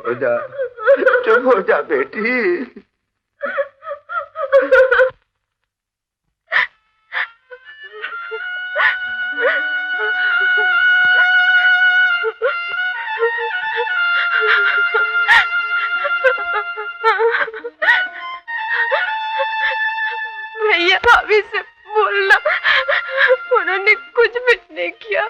हो जा, चुप हो जा बेटी। भैया भाभी से बोलना, उन्होंने कुछ भी नहीं किया।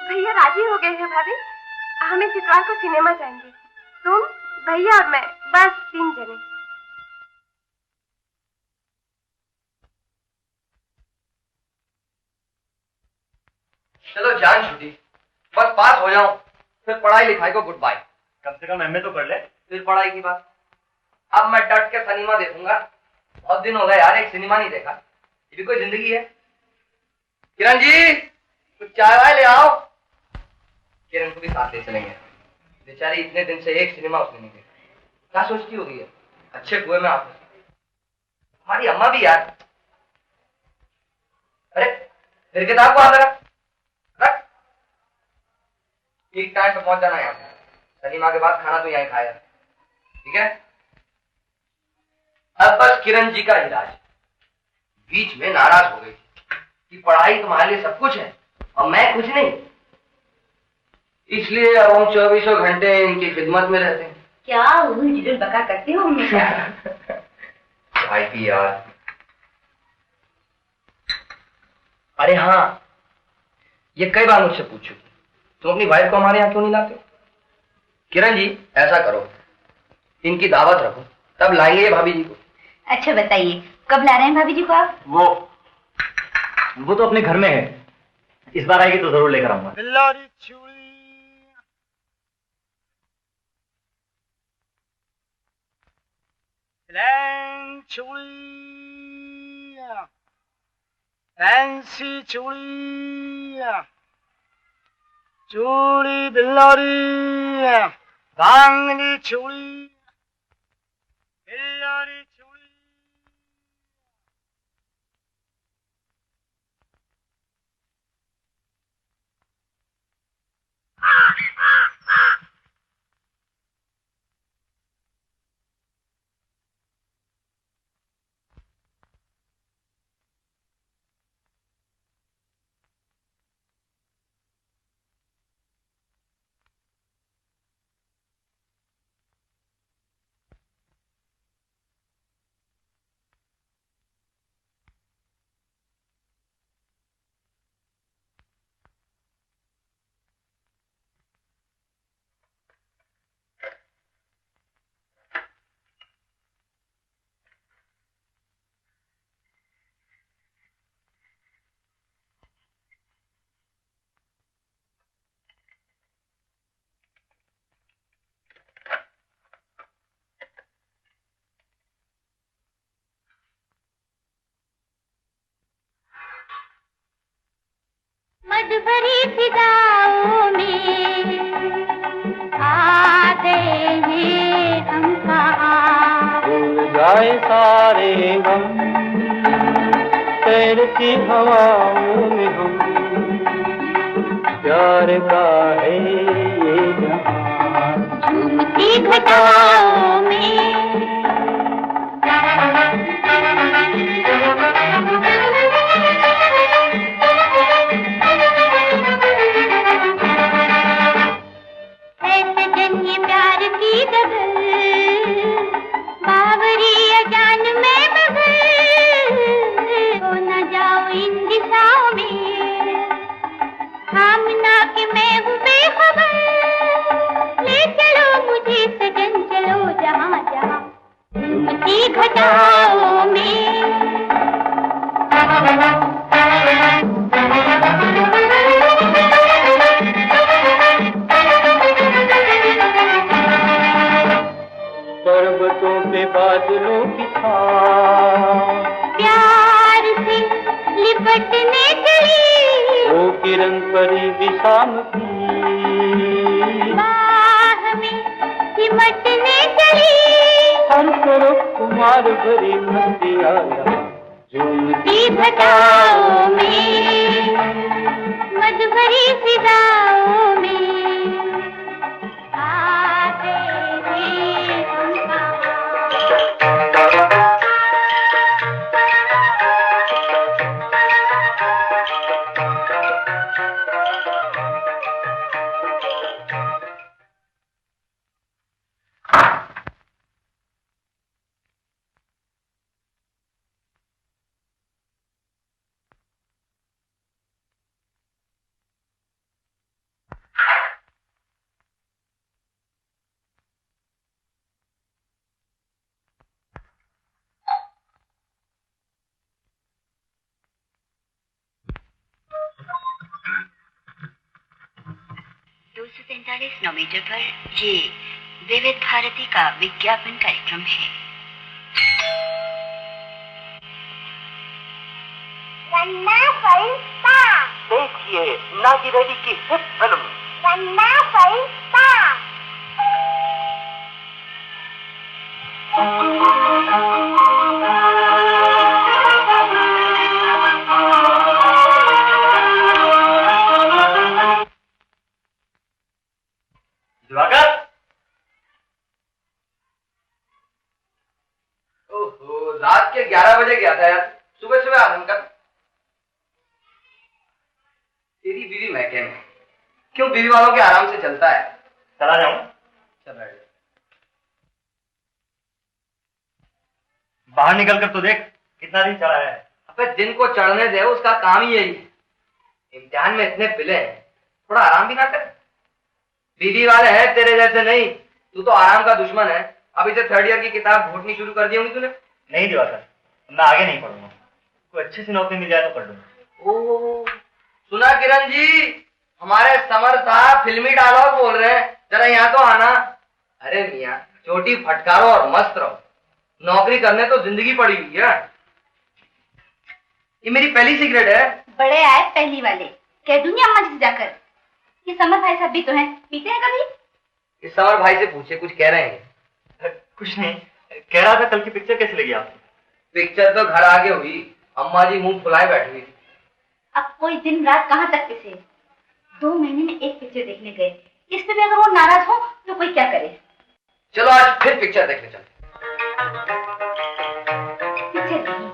भैया राजी हो गए हैं भाभी, हम इस इतवार को सिनेमा जाएंगे। तुम, भैया और मैं, बस 3 जने। चलो जान छुट्टी, बस पास हो जाऊं, फिर पढ़ाई लिखाई को गुड बाय। कम से कम एमए तो कर ले, फिर पढ़ाई की बात। अब मैं डट के सिनेमा देखूंगा। बहुत दिन हो गए यार, एक सिनेमा नहीं देखा। ये भी कोई जिंदगी है? किरण जी, कुछ चाय वाय ले आओ। किरण को भी साथ ले चलेंगे, बेचारी इतने दिन से एक सिनेमा उसने नहीं देखा। क्या सोचती होगी है? अच्छे कुएं में आप, हमारी अम्मा भी यार। अरे फिर किताब को हाथ रख, ठीक टाइम पे पहुंच जाना यहाँ पे। सलीमा के बाद खाना तो यहीं खाया, ठीक है? अब बस किरण जी का इलाज। बीच में नाराज हो गई कि पढ़ाई तुम्हारे लिए सब कुछ है और मैं कुछ नहीं, इसलिए अब हम 24 घंटे इनकी खिदमत में रहते हैं। क्या उल्टी बका करते हो हमेशा? भाई की यार। अरे हाँ, ये कई बार मुझसे पूछ चुकी, तुम अपनी वाइफ को हमारे यहाँ क्यों नहीं लाते? किरण जी ऐसा करो, इनकी दावत रखो, तब लाएंगे ये भाभी जी को। अच्छा बताइए, कब ला रहे हैं भाभी जी को आप? वो तो अपने घर में है, इस बार आएगी तो जरूर लेकर आऊंगा। फैंसी चूड़ी, चूड़ी बिल्लारी, बांगली चूड़ी, बिल्लारी चूड़ी। मद भरी फिदाओं में आ गए हैं हम कहाँ। भूल जाए सारे गम तैरती हवाओं में हम, प्यार का है ये जहां। झूमती घटाओं में ये प्यार की गगल, बावरी अजान में बगल, हो न जाओ इन दिशाओं में, थामना कि मैं हूँ बेखबर। ले चलो मुझे सजन, चलो जहाँ जहाँ, झूमती घटाओं में। शाम की बाह में सिमटने चली हर तरफ कुमार भरी मस्ती आया झूमती घटाओं में मधुभरी फिजाओं में आते थे हम कहाँ। मीटर पर ये विविध भारती का विज्ञापन कार्यक्रम है। देखिए नागी रेड्डी की हिट फिल्म दिवाकर। ओहो, रात के 11 बजे गया था यार, सुबह सुबह आदम का। तेरी बीवी मैके में क्यों बीवी वालों के आराम से चलता है। चला जाऊं? चल बैठ। बाहर निकल कर तो देख कितना दिन चढ़ा है। अबे दिन को चढ़ने दे, उसका काम ही यही है। इम्तिहान में इतने पिले हैं, थोड़ा आराम भी ना कर। बीवी वाले हैं तेरे जैसे नहीं, तू तो आराम का दुश्मन है। अभी से 3rd ईयर की किताब घोटनी शुरू कर दी होंगी तूने। नहीं दिवाकर, मैं आगे नहीं पढ़ूंगा। कोई अच्छी सी नौकरी मिल जाए तो पढ़ लूंगा। ओह, सुना किरण जी, हमारे समर साहब फिल्मी डायलॉग बोल रहे हैं, जरा यहाँ तो आना। अरे मियाँ, चोटी फटकारो और मस्त रहो, नौकरी करने तो जिंदगी पड़ी हुई है। ये मेरी पहली सिगरेट है। बड़े आए पहली वाले, कह दूंगी अम्मा जी से जाकर। ये समर भाई साहब भी तो हैं, पीते हैं कभी? इस समर भाई से पूछे, कुछ कह रहे हैं। कुछ नहीं, कह रहा था कल की पिक्चर कैसी लगी आपको? पिक्चर तो घर आगे हुई, अम्मा जी मुंह फुलाए बैठी हुई। अब कोई दिन रात कहाँ तक पिसे। 2 महीने में एक पिक्चर देखने गए, इस पे भी अगर वो नाराज हो तो कोई क्या करे। चलो आज फिर पिक्चर देखने चलते। पिक्चर नहीं,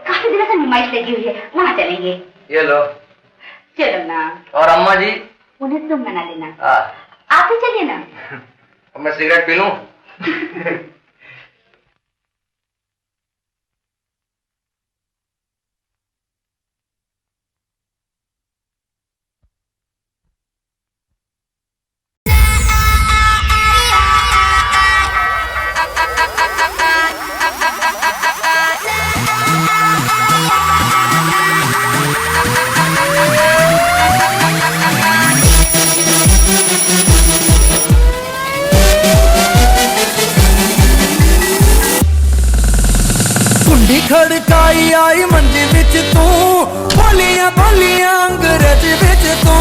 काफी दिनों से नुमाइश लगी हुई है, वहाँ चलेंगे। ये लो। चलो ना। और अम्मा जी? उन्हें तुम मना लेना। हाँ। आप ही चलिए ना। अब मैं सिगरेट पी लूं? खड़काई आई मंजी विच तू बोलियां बोलियां अंग्रेज विच तू